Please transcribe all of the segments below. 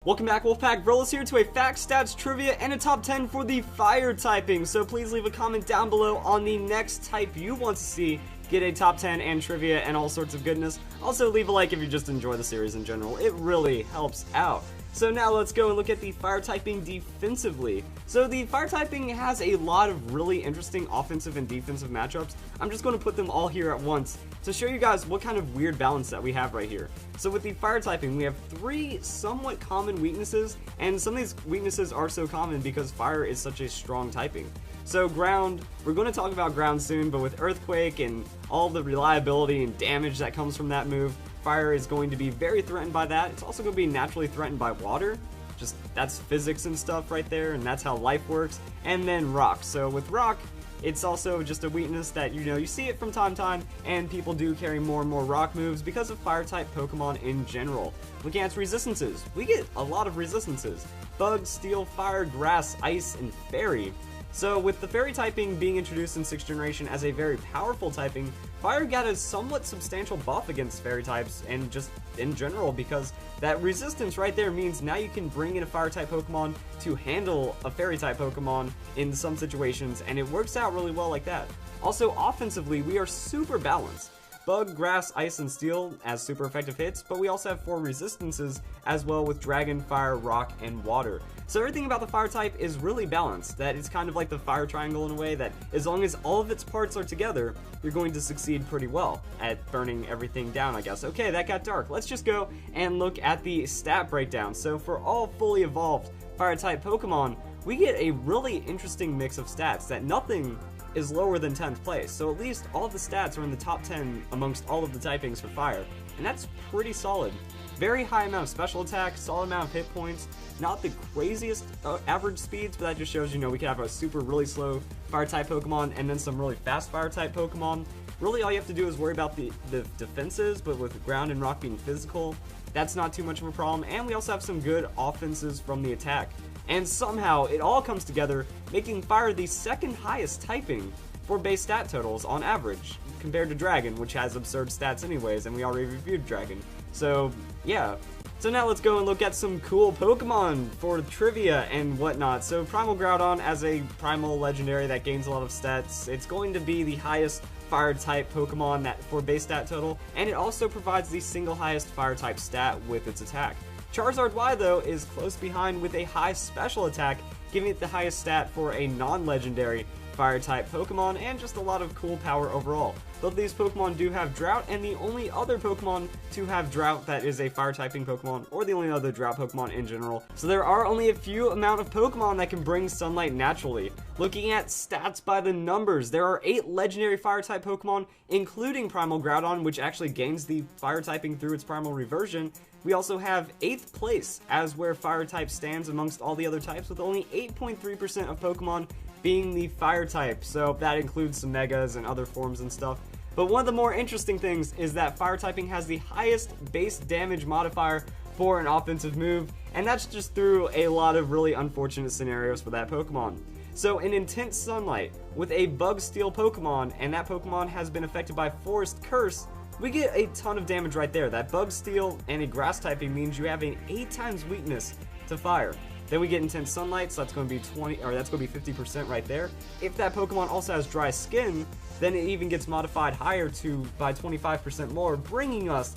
Welcome back, Wolfpack. Vrolas here to a facts, stats, trivia, and a top 10 for the fire typing. So please leave a comment down below on the next type you want to see get a top 10 and trivia and all sorts of goodness. Also leave a like if you just enjoy the series in general. It really helps out. So now let's go and look at the fire typing defensively. So the fire typing has a lot of really interesting offensive and defensive matchups. I'm just going to put them all here at once to show you guys what kind of weird balance that we have right here. So with the fire typing, we have three somewhat common weaknesses, and some of these weaknesses are so common because fire is such a strong typing. So ground, we're going to talk about ground soon, but with earthquake and all the reliability and damage that comes from that move, fire is going to be very threatened by that. It's also going to be naturally threatened by water. Just that's physics and stuff right there, and that's how life works. And then rock. So with rock, it's also just a weakness that, you see it from time to time, and people do carry more and more rock moves because of fire type Pokemon in general. Looking at its resistances, we get a lot of resistances. Bug, steel, fire, grass, ice, and fairy. So with the fairy typing being introduced in 6th generation as a very powerful typing, fire got a somewhat substantial buff against fairy types and just in general, because that resistance right there means now you can bring in a fire type Pokemon to handle a fairy type Pokemon in some situations, and it works out really well like that. Also offensively, we are super balanced. Bug, grass, ice, and steel as super effective hits, but we also have 4 resistances as well with dragon, fire, rock, and water. So everything about the fire type is really balanced, that it's kind of like the fire triangle in a way that as long as all of its parts are together, you're going to succeed pretty well at burning everything down, I guess. Okay, that got dark. Let's just go and look at the stat breakdown. So for all fully evolved fire type Pokemon, we get a really interesting mix of stats that nothing is lower than 10th place, so at least all of the stats are in the top 10 amongst all of the typings for fire, and that's pretty solid. Very high amount of special attack, solid amount of hit points, not the craziest average speeds, but that just shows, we could have a super really slow fire type Pokemon and then some really fast fire type Pokemon. Really all you have to do is worry about the defenses, but with ground and rock being physical, that's not too much of a problem, and we also have some good offenses from the attack. And somehow it all comes together, making fire the second highest typing for base stat totals on average, compared to dragon, which has absurd stats anyways, and we already reviewed dragon. So yeah. So now let's go and look at some cool Pokemon for trivia and whatnot. So Primal Groudon, as a primal legendary that gains a lot of stats, it's going to be the highest fire type Pokemon that for base stat total, and it also provides the single highest fire type stat with its attack. Charizard Y, though, is close behind with a high special attack, giving it the highest stat for a non-legendary fire-type Pokemon, and just a lot of cool power overall. Both of these Pokemon do have Drought, and the only other Pokemon to have Drought that is a fire-typing Pokemon, or the only other Drought Pokemon in general. So there are only a few amount of Pokemon that can bring sunlight naturally. Looking at stats by the numbers, there are 8 legendary fire-type Pokemon, including Primal Groudon, which actually gains the fire-typing through its primal reversion. We also have 8th place as where fire type stands amongst all the other types, with only 8.3% of Pokemon being the fire type, so that includes some megas and other forms and stuff. But one of the more interesting things is that fire typing has the highest base damage modifier for an offensive move, and that's just through a lot of really unfortunate scenarios for that Pokemon. So in Intense Sunlight, with a Bug Steel Pokemon, and that Pokemon has been affected by Forest Curse, we get a ton of damage right there. That Bug Steel and a Grass typing means you have an 8 times weakness to fire. Then we get Intense Sunlight, so that's going to be 50% right there. If that Pokemon also has Dry Skin, then it even gets modified higher by 25% more, bringing us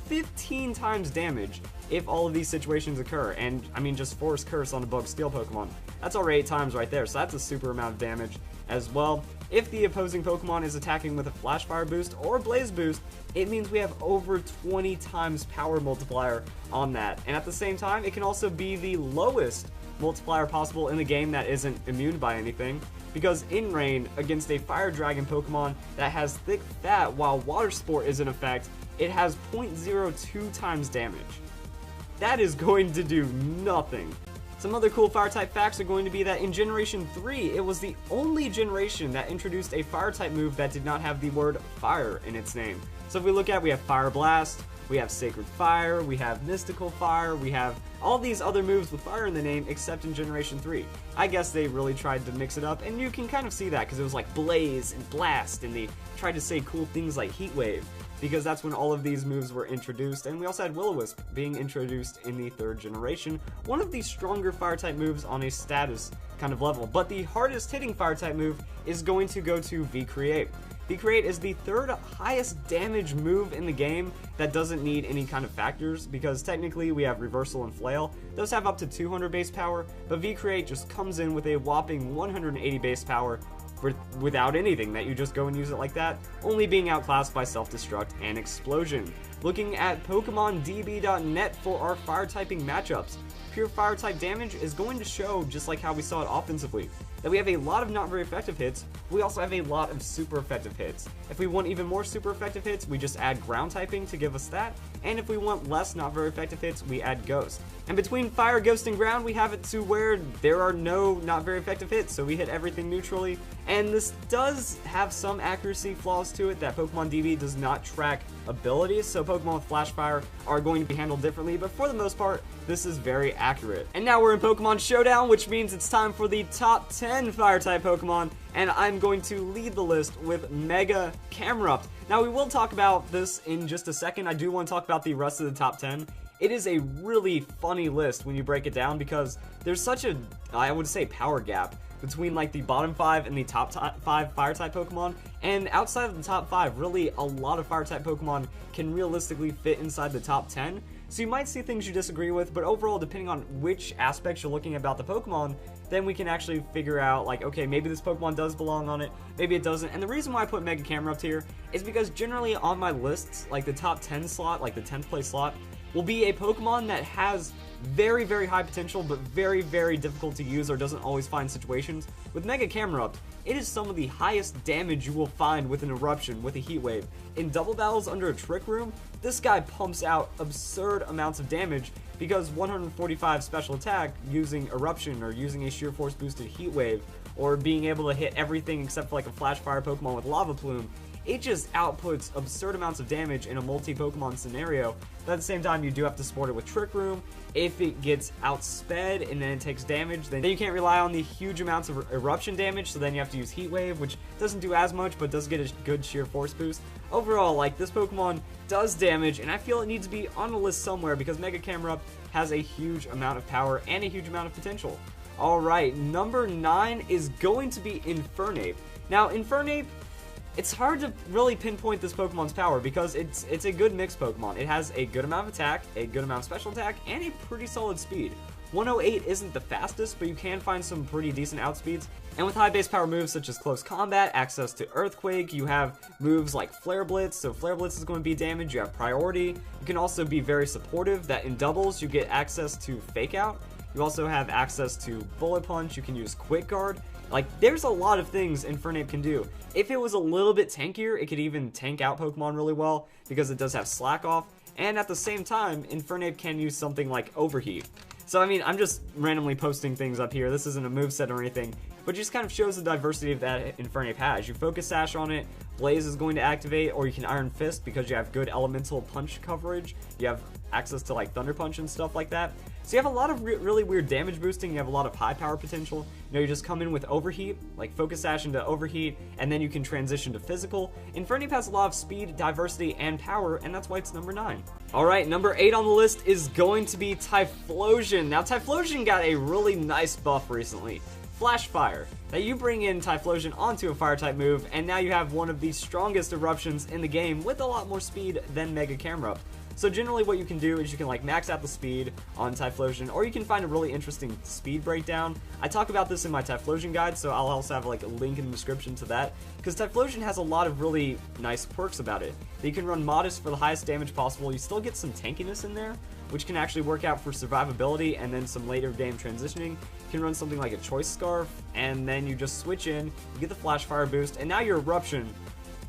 15 times damage if all of these situations occur. And I mean, just Forest Curse on a Bug Steel Pokemon, that's already 8 times right there, so that's a super amount of damage as well. If the opposing Pokemon is attacking with a Flash Fire boost or Blaze boost, it means we have over 20 times power multiplier on that. And at the same time, it can also be the lowest multiplier possible in the game that isn't immune by anything, because in Rain, against a Fire Dragon Pokemon that has Thick Fat while Water Sport is in effect, it has 0.02 times damage. That is going to do nothing. Some other cool fire-type facts are going to be that in Generation 3, it was the only generation that introduced a fire-type move that did not have the word fire in its name. So if we look at, we have Fire Blast, we have Sacred Fire, we have Mystical Fire, we have all these other moves with fire in the name except in Generation 3. I guess they really tried to mix it up, and you can kind of see that because it was like Blaze and Blast, and they tried to say cool things like Heat Wave. because that's when all of these moves were introduced, and we also had Will-O-Wisp being introduced in the 3rd generation, one of the stronger fire-type moves on a status kind of level. But the hardest hitting fire-type move is going to go to V-Create. V-Create is the 3rd highest damage move in the game that doesn't need any kind of factors, because technically we have Reversal and Flail. Those have up to 200 base power, but V-Create just comes in with a whopping 180 base power without anything, that you just go and use it like that, only being outclassed by Self-Destruct and Explosion. Looking at PokemonDB.net for our fire-typing matchups, pure fire-type damage is going to show, just like how we saw it offensively, that we have a lot of not very effective hits, we also have a lot of super effective hits. If we want even more super effective hits, we just add ground typing to give us that, and if we want less not very effective hits, we add ghost. And between fire, ghost, and ground, we have it to where there are no not very effective hits, so we hit everything neutrally, and this does have some accuracy flaws to it, that Pokemon DB does not track abilities, so Pokemon with Flash Fire are going to be handled differently, but for the most part, this is very accurate. And now we're in Pokemon Showdown, which means it's time for the top 10 Fire-type Pokemon, and I'm going to lead the list with Mega Camerupt. Now, we will talk about this in just a second. I do want to talk about the rest of the top 10. It is a really funny list when you break it down, because there's such a, I would say, power gap between like the bottom 5 and the top 5 fire-type Pokemon, and outside of the top 5, really a lot of fire-type Pokemon can realistically fit inside the top 10. So you might see things you disagree with, but overall, depending on which aspects you're looking about the Pokemon, then we can actually figure out, like, okay, maybe this Pokemon does belong on it, maybe it doesn't. And the reason why I put Mega Camerupt here is because generally on my lists, like the top 10 slot, like the 10th place slot, will be a Pokemon that has very, very high potential, but very, very difficult to use or doesn't always find situations. With Mega Camerupt, it is some of the highest damage you will find with an Eruption, with a Heat Wave. In double battles under a Trick Room, this guy pumps out absurd amounts of damage because 145 special attack using Eruption or using a Sheer Force boosted Heat Wave, or being able to hit everything except for like a Flash Fire Pokemon with Lava Plume, it just outputs absurd amounts of damage in a multi-Pokemon scenario, but at the same time you do have to support it with Trick Room. If it gets outsped and then it takes damage, then you can't rely on the huge amounts of Eruption damage, so then you have to use Heat Wave, which doesn't do as much, but does get a good Sheer Force boost. Overall, like, this Pokemon does damage, and I feel it needs to be on the list somewhere, because Mega Camerupt has a huge amount of power and a huge amount of potential. Alright, number 9 is going to be Infernape. Now, Infernape, it's hard to really pinpoint this Pokemon's power because it's a good mixed Pokemon. It has a good amount of attack, a good amount of special attack, and a pretty solid speed. 108 isn't the fastest, but you can find some pretty decent outspeeds. And with high base power moves such as Close Combat, access to Earthquake, you have moves like Flare Blitz, so Flare Blitz is going to be damage, you have Priority. You can also be very supportive, that in doubles you get access to Fake Out. You also have access to Bullet Punch, you can use Quick Guard. Like, there's a lot of things Infernape can do. If it was a little bit tankier, it could even tank out Pokemon really well, because it does have Slack Off, and at the same time, Infernape can use something like Overheat. So, I mean, I'm just randomly posting things up here. This isn't a moveset or anything, but it just kind of shows the diversity that Infernape has. You Focus Sash on it, Blaze is going to activate, or you can Iron Fist because you have good elemental punch coverage. You have access to like Thunder Punch and stuff like that. So you have a lot of really weird damage boosting, you have a lot of high power potential. You know, you just come in with Overheat, like Focus Sash into Overheat, and then you can transition to Physical. Infernape has a lot of speed, diversity, and power, and that's why it's number 9. Alright, number 8 on the list is going to be Typhlosion. Now, Typhlosion got a really nice buff recently. Flash Fire. Now you bring in Typhlosion onto a Fire-type move, and now you have one of the strongest Eruptions in the game with a lot more speed than Mega Camerupt. So generally what you can do is you can like max out the speed on Typhlosion, or you can find a really interesting speed breakdown. I talk about this in my Typhlosion guide, so I'll also have like a link in the description to that, because Typhlosion has a lot of really nice perks about it. You can run Modest for the highest damage possible, you still get some tankiness in there, which can actually work out for survivability and then some later game transitioning. You can run something like a Choice Scarf, and then you just switch in, you get the Flash Fire boost, and now your Eruption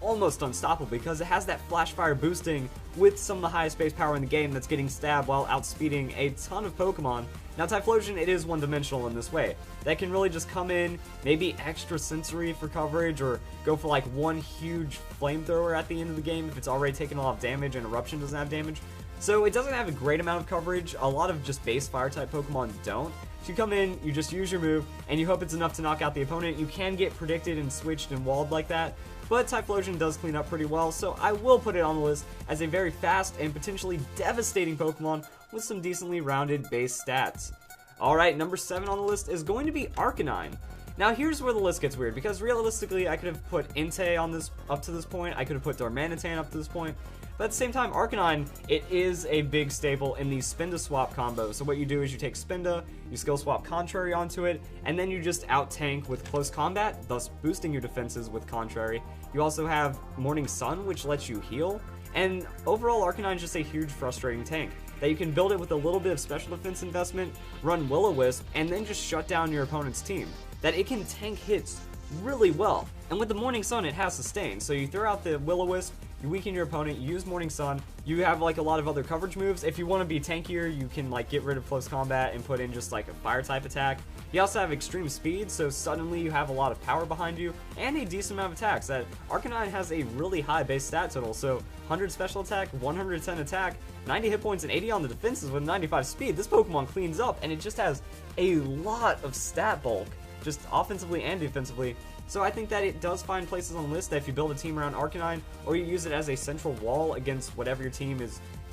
almost unstoppable because it has that Flash Fire boosting with some of the highest base power in the game that's getting stabbed while outspeeding a ton of Pokemon. Now Typhlosion, it is one-dimensional in this way. That can really just come in, maybe extra sensory for coverage, or go for like one huge flamethrower at the end of the game if it's already taken a lot of damage and Eruption doesn't have damage. So it doesn't have a great amount of coverage. A lot of just base fire-type Pokemon don't. So you come in, you just use your move, and you hope it's enough to knock out the opponent. You can get predicted and switched and walled like that, but Typhlosion does clean up pretty well, so I will put it on the list as a very fast and potentially devastating Pokemon with some decently rounded base stats. Alright, number 7 on the list is going to be Arcanine. Now here's where the list gets weird, because realistically I could have put Entei on this up to this point, I could have put Darmanitan up to this point, but at the same time, Arcanine, it is a big staple in the Spinda swap combo. So what you do is you take Spinda, you skill swap Contrary onto it, and then you just out-tank with Close Combat, thus boosting your defenses with Contrary. You also have Morning Sun, which lets you heal, and overall Arcanine is just a huge frustrating tank that you can build it with a little bit of special defense investment, run Will-O-Wisp, and then just shut down your opponent's team. That it can tank hits really well. And with the Morning Sun, it has sustain. So you throw out the Will-O-Wisp, you weaken your opponent, you use Morning Sun, you have like a lot of other coverage moves. If you want to be tankier, you can like get rid of Close Combat and put in just like a fire type attack. You also have extreme speed, so suddenly you have a lot of power behind you and a decent amount of attacks. That Arcanine has a really high base stat total, so 100 special attack, 110 attack, 90 hit points, and 80 on the defenses with 95 speed. This Pokemon cleans up, and it just has a lot of stat bulk, just offensively and defensively. So I think that it does find places on the list that if you build a team around Arcanine, or you use it as a central wall against whatever your team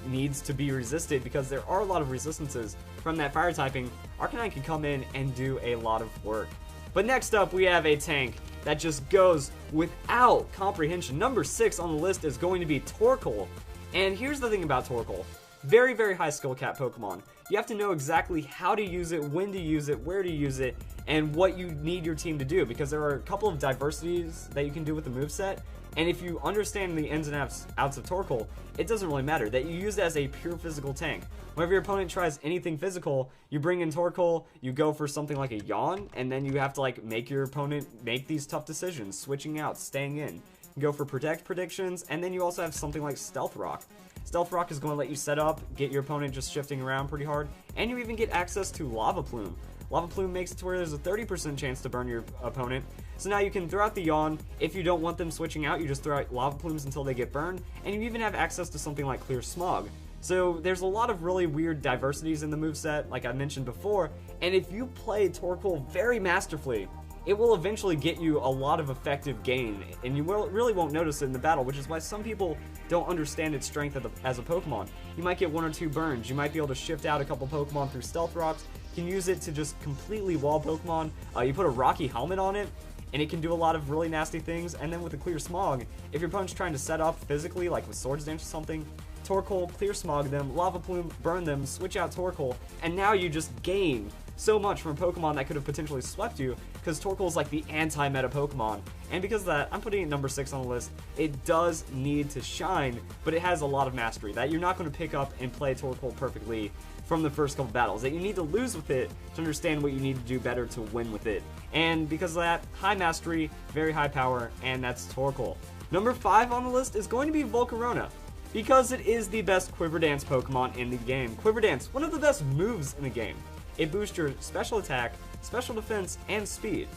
needs to be resisted, because there are a lot of resistances from that fire typing, Arcanine can come in and do a lot of work. But next up, we have a tank that just goes without comprehension. Number 6 on the list is going to be Torkoal. And here's the thing about Torkoal. Very, very high skill cap Pokemon. You have to know exactly how to use it, when to use it, where to use it, and what you need your team to do, because there are a couple of diversities that you can do with the moveset, and if you understand the ins and outs of Torkoal, it doesn't really matter, that you use it as a pure physical tank. Whenever your opponent tries anything physical, you bring in Torkoal, you go for something like a Yawn, and then you have to like make your opponent make these tough decisions, switching out, staying in. You go for Protect predictions, and then you also have something like Stealth Rock. Stealth Rock is going to let you set up, get your opponent just shifting around pretty hard, and you even get access to Lava Plume. Lava Plume makes it to where there's a 30% chance to burn your opponent, so now you can throw out the Yawn. If you don't want them switching out, you just throw out Lava Plumes until they get burned, and you even have access to something like Clear Smog. So there's a lot of really weird diversities in the moveset, like I mentioned before, and if you play Torkoal very masterfully, it will eventually get you a lot of effective gain, and you really won't notice it in the battle, which is why some people don't understand its strength as a Pokemon. You might get 1 or 2 burns, you might be able to shift out a couple Pokemon through Stealth Rocks, you can use it to just completely wall Pokemon. You put a Rocky Helmet on it, and it can do a lot of really nasty things, and then with a Clear Smog, if your opponent's trying to set up physically, like with Swords Dance or something, Torkoal, Clear Smog them, Lava Plume, burn them, switch out Torkoal, and now you just gain so much from a Pokemon that could have potentially swept you, because Torkoal is like the anti-meta Pokemon. And because of that, I'm putting it number 6 on the list. It does need to shine, but it has a lot of mastery that you're not going to pick up and play Torkoal perfectly from the first couple battles. That you need to lose with it to understand what you need to do better to win with it. And because of that, high mastery, very high power, and that's Torkoal. Number 5 on the list is going to be Volcarona, because it is the best Quiver Dance Pokemon in the game. Quiver Dance, one of the best moves in the game. It boosts your special attack, special defense, and speed.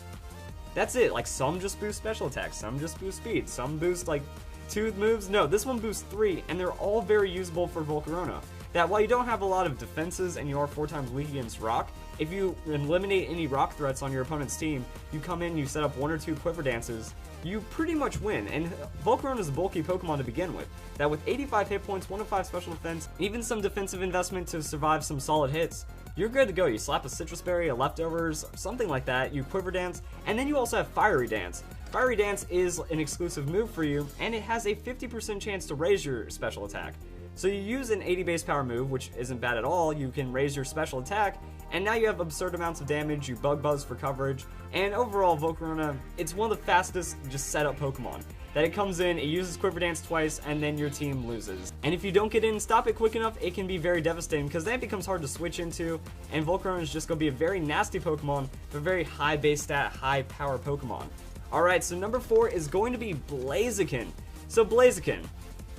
That's it. Like, some just boost special attack, some just boost speed, some boost like 2 moves. No, this one boosts 3, and they're all very usable for Volcarona. That while you don't have a lot of defenses and you are 4 times weak against rock, if you eliminate any rock threats on your opponent's team, you come in, you set up 1 or 2 Quiver Dances, you pretty much win. And Volcarona is a bulky Pokemon to begin with, that with 85 hit points, 105 special defense, even some defensive investment to survive some solid hits, you're good to go. You slap a Citrus Berry, a Leftovers, something like that, you Quiver Dance, and then you also have Fiery Dance. Fiery Dance is an exclusive move for you, and it has a 50% chance to raise your special attack. So you use an 80 base power move, which isn't bad at all, you can raise your special attack, and now you have absurd amounts of damage, you Bug Buzz for coverage, and overall Volcarona, it's one of the fastest just setup Pokemon. That it comes in, it uses Quiver Dance twice, and then your team loses. And if you don't get in, stop it quick enough, it can be very devastating, because then it becomes hard to switch into, and Volcarona is just going to be a very nasty Pokemon, but very high base stat, high power Pokemon. Alright, so number 4 is going to be Blaziken. So Blaziken,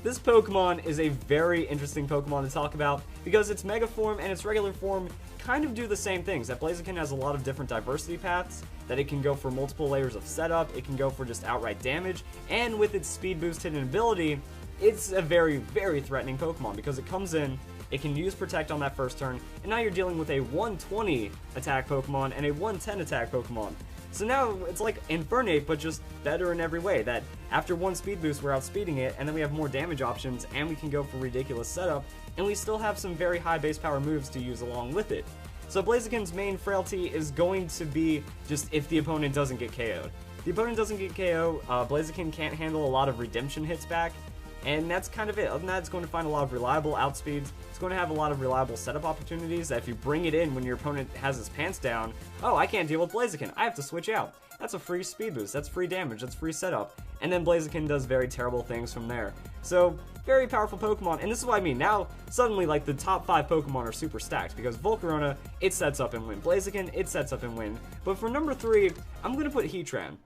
this Pokemon is a very interesting Pokemon to talk about, because its Mega Form and its regular form kind of do the same things. That Blaziken has a lot of different diversity paths, that it can go for multiple layers of setup, it can go for just outright damage, and with its speed boost hidden ability, it's a very, very threatening Pokemon because it comes in, it can use Protect on that first turn, and now you're dealing with a 120 attack Pokemon and a 110 attack Pokemon. So now it's like Infernape, but just better in every way, that after one speed boost we're outspeeding it, and then we have more damage options, and we can go for ridiculous setup, and we still have some very high base power moves to use along with it. So Blaziken's main frailty is going to be just if the opponent doesn't get KO'd. If the opponent doesn't get KO, Blaziken can't handle a lot of redemption hits back, and that's kind of it. Other than that, it's going to find a lot of reliable outspeeds. It's going to have a lot of reliable setup opportunities that if you bring it in when your opponent has his pants down, oh, I can't deal with Blaziken, I have to switch out. That's a free speed boost, that's free damage, that's free setup. And then Blaziken does very terrible things from there. So, very powerful Pokemon, and this is what I mean. Now, suddenly, like, the top 5 Pokemon are super stacked, because Volcarona, it sets up and win. Blaziken, it sets up and win. But for number 3, I'm going to put Heatran.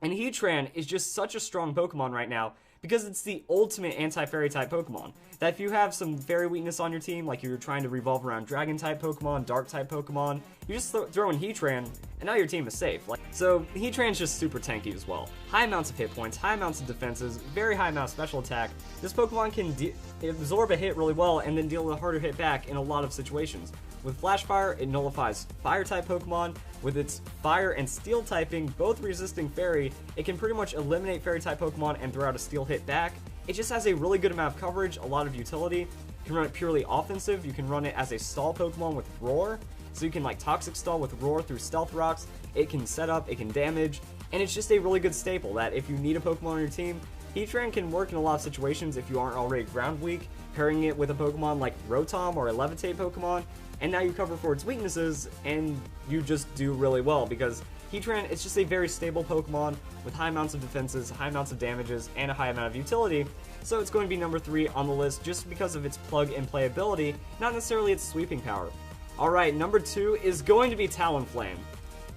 And Heatran is just such a strong Pokemon right now, because it's the ultimate anti-fairy type Pokemon. That if you have some fairy weakness on your team, like you're trying to revolve around dragon type Pokemon, dark type Pokemon, you just throw in Heatran, and now your team is safe. So Heatran's just super tanky as well. High amounts of hit points, high amounts of defenses, very high amount of special attack. This Pokemon can absorb a hit really well and then deal a harder hit back in a lot of situations. With Flash Fire, it nullifies fire type Pokemon. With its fire and steel typing, both resisting fairy, it can pretty much eliminate fairy type Pokemon and throw out a steel hit back. It just has a really good amount of coverage, a lot of utility. You can run it purely offensive, you can run it as a stall Pokemon with Roar. So you can like Toxic Stall with Roar through Stealth Rocks, it can set up, it can damage, and it's just a really good staple that if you need a Pokemon on your team, Heatran can work in a lot of situations if you aren't already ground weak, pairing it with a Pokemon like Rotom or a Levitate Pokemon, and now you cover for its weaknesses, and you just do really well, because Heatran is just a very stable Pokemon with high amounts of defenses, high amounts of damages, and a high amount of utility, so it's going to be number 3 on the list just because of its plug-and-play ability, not necessarily its sweeping power. Alright, number 2 is going to be Talonflame.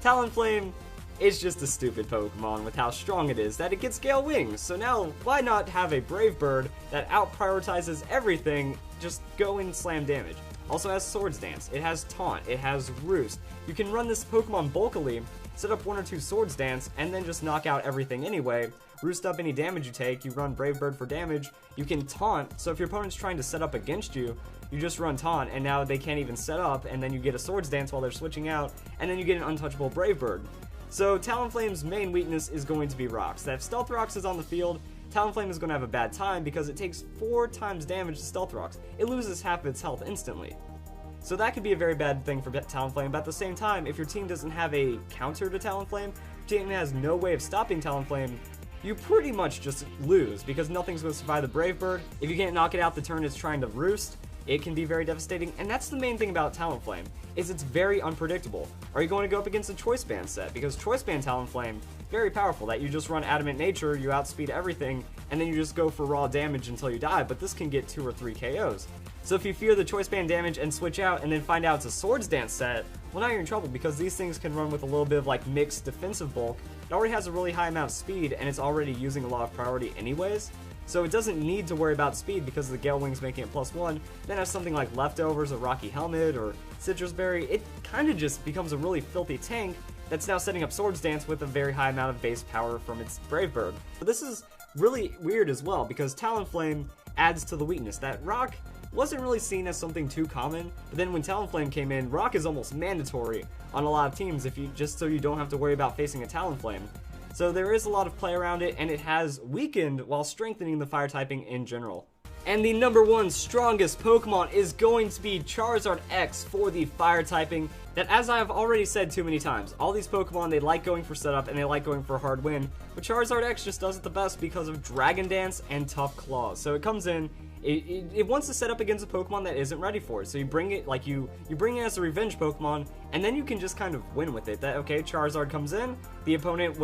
Talonflame is just a stupid Pokemon with how strong it is that it gets Gale Wings, so now why not have a Brave Bird that out-prioritizes everything, just go and slam damage. Also has Swords Dance, it has Taunt, it has Roost. You can run this Pokemon bulkily, set up 1 or 2 Swords Dance, and then just knock out everything anyway. Roost up any damage you take, you run Brave Bird for damage, you can Taunt, so if your opponent's trying to set up against you, you just run Taunt, and now they can't even set up, and then you get a Swords Dance while they're switching out, and then you get an untouchable Brave Bird. So Talonflame's main weakness is going to be Rocks. That if Stealth Rocks is on the field, Talonflame is going to have a bad time because it takes 4 times damage to Stealth Rocks. It loses half of its health instantly. So that could be a very bad thing for Talonflame, but at the same time, if your team doesn't have a counter to Talonflame, if your team has no way of stopping Talonflame, you pretty much just lose, because nothing's going to survive the Brave Bird. If you can't knock it out the turn it's trying to Roost, it can be very devastating, and that's the main thing about Talonflame, is it's very unpredictable. Are you going to go up against a Choice Band set? Because Choice Band Talonflame, very powerful, that you just run Adamant Nature, you outspeed everything, and then you just go for raw damage until you die, but this can get 2 or 3 KOs. So if you fear the Choice Band damage and switch out and then find out it's a Swords Dance set, well now you're in trouble, because these things can run with a little bit of like mixed defensive bulk. It already has a really high amount of speed, and it's already using a lot of priority anyways. So it doesn't need to worry about speed because of the Gale Wings making it +1. Then has something like Leftovers, a Rocky Helmet, or Citrus Berry. It kind of just becomes a really filthy tank that's now setting up Swords Dance with a very high amount of base power from its Brave Bird. But this is really weird as well, because Talonflame adds to the weakness. That Rock wasn't really seen as something too common, but then when Talonflame came in, Rock is almost mandatory on a lot of teams if you just so you don't have to worry about facing a Talonflame. So there is a lot of play around it, and it has weakened while strengthening the fire typing in general. And the number 1 strongest Pokemon is going to be Charizard X for the fire typing. That, as I have already said too many times, all these Pokemon, they like going for setup and they like going for a hard win, but Charizard X just does it the best because of Dragon Dance and Tough Claws. So it comes in, it wants to set up against a Pokemon that isn't ready for it. So you bring it, like you bring it as a revenge Pokemon, and then you can just kind of win with it. That, okay, Charizard comes in, the opponent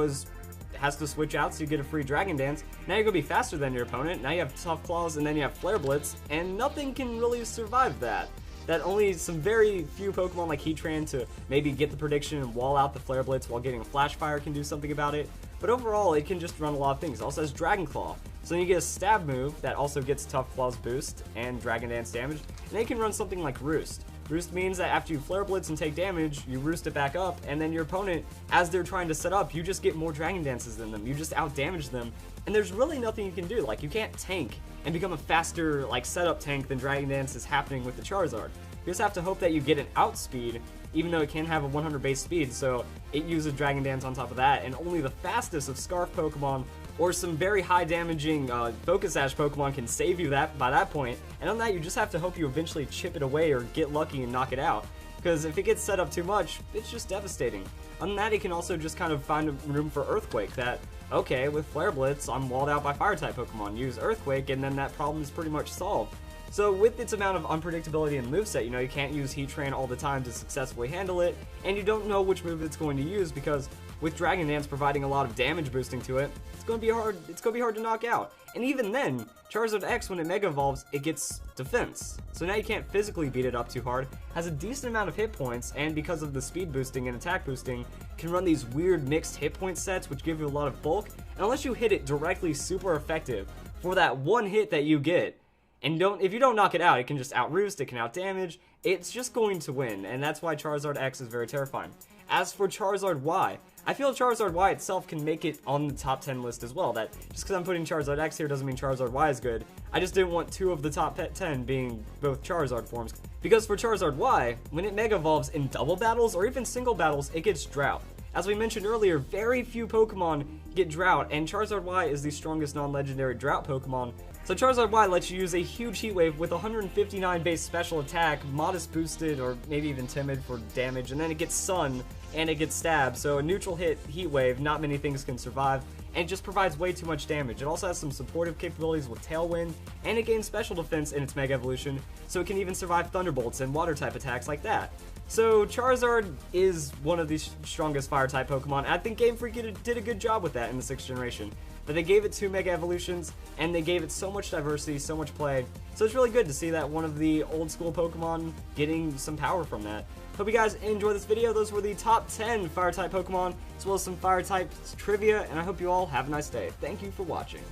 has to switch out, so you get a free Dragon Dance. Now you're going to be faster than your opponent. Now you have Tough Claws, and then you have Flare Blitz, and nothing can really survive that. That only some very few Pokemon like Heatran to maybe get the prediction and wall out the Flare Blitz while getting a Flash Fire can do something about it. But overall, it can just run a lot of things. It also has Dragon Claw. So then you get a Stab move that also gets Tough Claws boost and Dragon Dance damage. And they can run something like Roost. Roost means that after you Flare Blitz and take damage, you roost it back up, and then your opponent, as they're trying to set up, you just get more Dragon Dances than them. You just out-damage them, and there's really nothing you can do. Like, you can't tank and become a faster, like, setup tank than Dragon Dance is happening with the Charizard. You just have to hope that you get an outspeed, even though it can have a 100 base speed, so it uses Dragon Dance on top of that, and only the fastest of Scarf Pokemon or some very high damaging Focus Sash Pokemon can save you by that point, and on that you just have to hope you eventually chip it away or get lucky and knock it out, because if it gets set up too much, it's just devastating. On that, it can also just kind of find room for Earthquake, that, okay, with Flare Blitz, I'm walled out by Fire-type Pokemon, use Earthquake, and then that problem is pretty much solved. So with its amount of unpredictability in the moveset, you know, you can't use Heatran all the time to successfully handle it, and you don't know which move it's going to use, because with Dragon Dance providing a lot of damage boosting to it, it's going to be hard to knock out. And even then, Charizard X, when it Mega Evolves, it gets defense. So now you can't physically beat it up too hard, has a decent amount of hit points, and because of the speed boosting and attack boosting, can run these weird mixed hit point sets which give you a lot of bulk, and unless you hit it directly super effective for that one hit that you get, and if you don't knock it out, it can just out-roost, it can out-damage, it's just going to win, and that's why Charizard X is very terrifying. As for Charizard Y, I feel Charizard Y itself can make it on the top 10 list as well. That just because I'm putting Charizard X here doesn't mean Charizard Y is good. I just didn't want 2 of the top 10 being both Charizard forms. Because for Charizard Y, when it Mega Evolves in double battles or even single battles, it gets Drought. As we mentioned earlier, very few Pokemon get Drought, and Charizard Y is the strongest non-legendary Drought Pokemon. So Charizard Y lets you use a huge Heat Wave with 159 base special attack, modest boosted, or maybe even timid for damage, and then it gets Sun, and it gets Stab, so a neutral hit Heat Wave, not many things can survive, and it just provides way too much damage. It also has some supportive capabilities with Tailwind, and it gains special defense in its Mega Evolution, so it can even survive Thunderbolts and Water-type attacks like that. So Charizard is one of the strongest Fire-type Pokemon. I think Game Freak did a good job with that in the 6th generation. But they gave it 2 Mega Evolutions, and they gave it so much diversity, so much play. So it's really good to see that one of the old school Pokemon getting some power from that. Hope you guys enjoyed this video. Those were the top 10 Fire-type Pokemon, as well as some Fire-type trivia, and I hope you all have a nice day. Thank you for watching.